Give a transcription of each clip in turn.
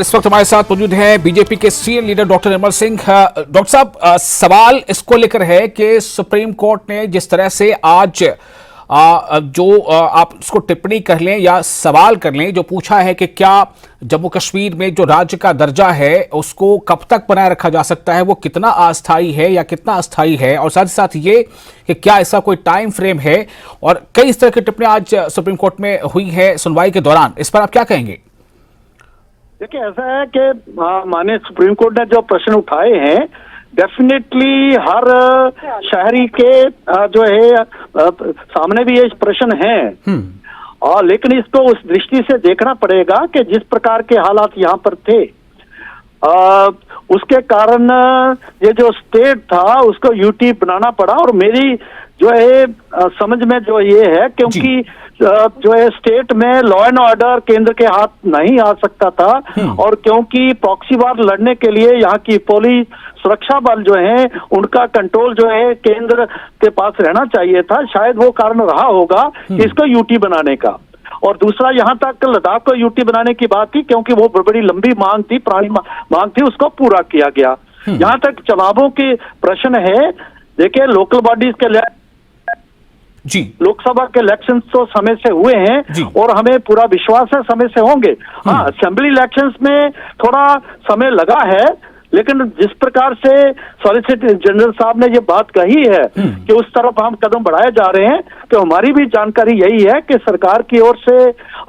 इस वक्त हमारे साथ मौजूद हैं बीजेपी के senior leader doctor Nirmal Singh. Doctor साहब, सवाल इसको लेकर है कि सुप्रीम कोर्ट ने जिस तरह से आज आप इसको टिप्पणी कर लें या सवाल कर लें, जो पूछा है कि क्या जम्मू कश्मीर में जो राज्य का दर्जा है उसको कब तक बनाए रखा जा सकता है, वो कितना अस्थायी है या कितना अस्थायी है, और साथ ही साथ ये कि क्या ऐसा कोई टाइम फ्रेम है, और कई इस तरह की टिप्पणी आज सुप्रीम कोर्ट में हुई है सुनवाई के दौरान। इस पर आप क्या कहेंगे? देखिए, ऐसा है कि माननीय सुप्रीम कोर्ट ने जो प्रश्न उठाए हैं, डेफिनेटली हर शहरी के जो है सामने भी ये प्रश्न है, और लेकिन इसको उस दृष्टि से देखना पड़ेगा कि जिस प्रकार के हालात यहाँ पर थे उसके कारण ये जो स्टेट था उसको यूटी बनाना पड़ा। और मेरी जो है समझ में जो ये है, क्योंकि जो है स्टेट में लॉ एंड ऑर्डर केंद्र के हाथ नहीं आ सकता था, और क्योंकि प्रॉक्सी वार लड़ने के लिए यहाँ की पुलिस सुरक्षा बल जो है उनका कंट्रोल जो है केंद्र के पास रहना चाहिए था, शायद वो कारण रहा होगा इसको यूटी बनाने का। और दूसरा, यहाँ तक लद्दाख को यूटी बनाने की बात थी, क्योंकि वो बड़ी लंबी मांग थी, पुरानी मांग थी, उसको पूरा किया गया। यहाँ तक चुनावों के प्रश्न है। देखिए, लोकल बॉडीज के जी, लोकसभा के इलेक्शन तो समय से हुए हैं और हमें पूरा विश्वास है समय से होंगे। हाँ, असेंबली इलेक्शंस में थोड़ा समय लगा है, लेकिन जिस प्रकार से सॉलिसिटर जनरल साहब ने ये बात कही है कि उस तरफ हम कदम बढ़ाए जा रहे हैं, तो हमारी भी जानकारी यही है कि सरकार की ओर से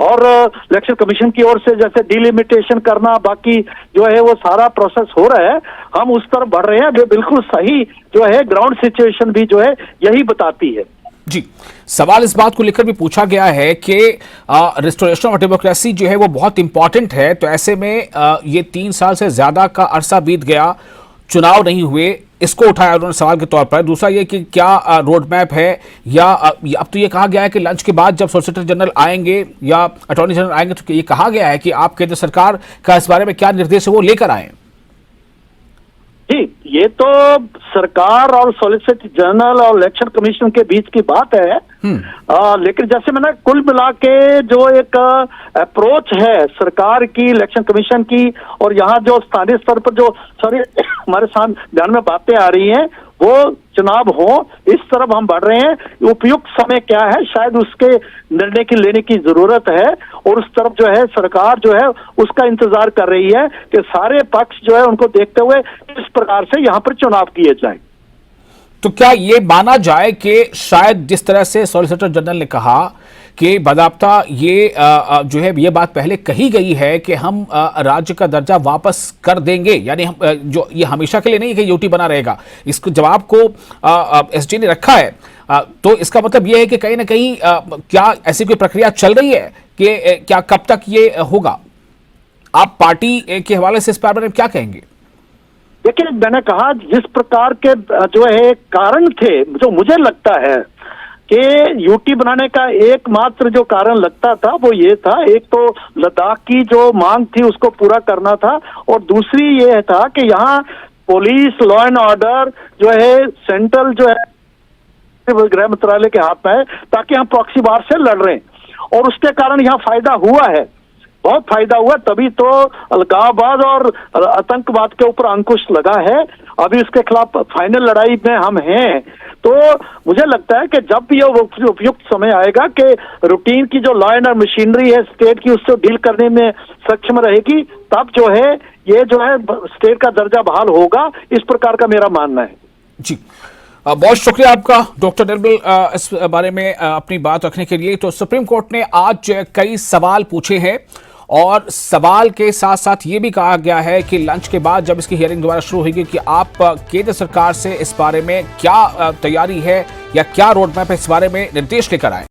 और इलेक्शन कमीशन की ओर से जैसे डिलिमिटेशन करना, बाकी जो है वो सारा प्रोसेस हो रहा है, हम उस तरफ बढ़ रहे हैं। जो बिल्कुल सही जो है ग्राउंड सिचुएशन भी जो है यही बताती है। जी, सवाल इस बात को लेकर भी पूछा गया है कि रिस्टोरेशन ऑफ डेमोक्रेसी जो है वो बहुत इंपॉर्टेंट है, तो ऐसे में ये 3 साल से ज्यादा का अरसा बीत गया, चुनाव नहीं हुए, इसको उठाया उन्होंने सवाल के तौर पर। दूसरा ये कि क्या रोड मैप है, या अब तो ये कहा गया है कि लंच के बाद जब सॉलिसिटर जनरल आएंगे या अटॉर्नी जनरल आएंगे तो ये कहा गया है कि आप केंद्र सरकार का इस बारे में क्या निर्देश है वो लेकर आए। जी, ये तो सरकार और सॉलिसिटर जनरल और इलेक्शन कमीशन के बीच की बात है। लेकिन जैसे मैंने कुल मिला के जो एक अप्रोच है सरकार की, इलेक्शन कमीशन की, और यहाँ जो स्थानीय स्तर पर जो सारी हमारे सामने ध्यान में बातें आ रही हैं, वो चुनाव हो इस तरफ हम बढ़ रहे हैं। उपयुक्त समय क्या है, शायद उसके निर्णय की लेने की जरूरत है, और उस तरफ जो है सरकार जो है उसका इंतजार कर रही है कि सारे पक्ष जो है उनको देखते हुए किस प्रकार से यहाँ पर चुनाव किए जाएं। तो क्या ये माना जाए कि शायद जिस तरह से सॉलिसिटर जनरल ने कहा कि बाकायदा ये जो है ये बात पहले कही गई है कि हम राज्य का दर्जा वापस कर देंगे, यानी हम जो ये हमेशा के लिए नहीं कि यूटी बना रहेगा, इसको जवाब को एसडी ने रखा है, तो इसका मतलब ये है कि कहीं ना कहीं क्या ऐसी कोई प्रक्रिया चल रही है कि क्या कब तक ये होगा? आप पार्टी के हवाले से इस बारे में क्या कहेंगे? देखिए, मैंने कहा जिस प्रकार के जो है कारण थे, जो मुझे लगता है कि यूटी बनाने का एकमात्र जो कारण लगता था वो ये था, एक तो लद्दाख की जो मांग थी उसको पूरा करना था, और दूसरी ये था कि यहाँ पुलिस लॉ एंड ऑर्डर जो है सेंट्रल जो है गृह मंत्रालय के हाथ में है, ताकि हम प्रॉक्सी वार से लड़ रहे हैं, और उसके कारण यहाँ फायदा हुआ है, बहुत फायदा हुआ, तभी तो अलगाववाद और आतंकवाद के ऊपर अंकुश लगा है। अभी उसके खिलाफ फाइनल लड़ाई में हम हैं। तो मुझे लगता है कि जब भी ये उपयुक्त समय आएगा कि रूटीन की जो लॉ एंड मशीनरी है स्टेट की, उससे डील करने में सक्षम रहेगी, तब जो है ये जो है स्टेट का दर्जा बहाल होगा, इस प्रकार का मेरा मानना है। जी, बहुत शुक्रिया आपका डॉक्टर निर्मल इस बारे में अपनी बात रखने के लिए। तो सुप्रीम कोर्ट ने आज कई सवाल पूछे हैं, और सवाल के साथ साथ ये भी कहा गया है कि लंच के बाद जब इसकी हियरिंग दोबारा शुरू होगी कि आप केंद्र सरकार से इस बारे में क्या तैयारी है या क्या रोड मैप है, इस बारे में निर्देश लेकर आए।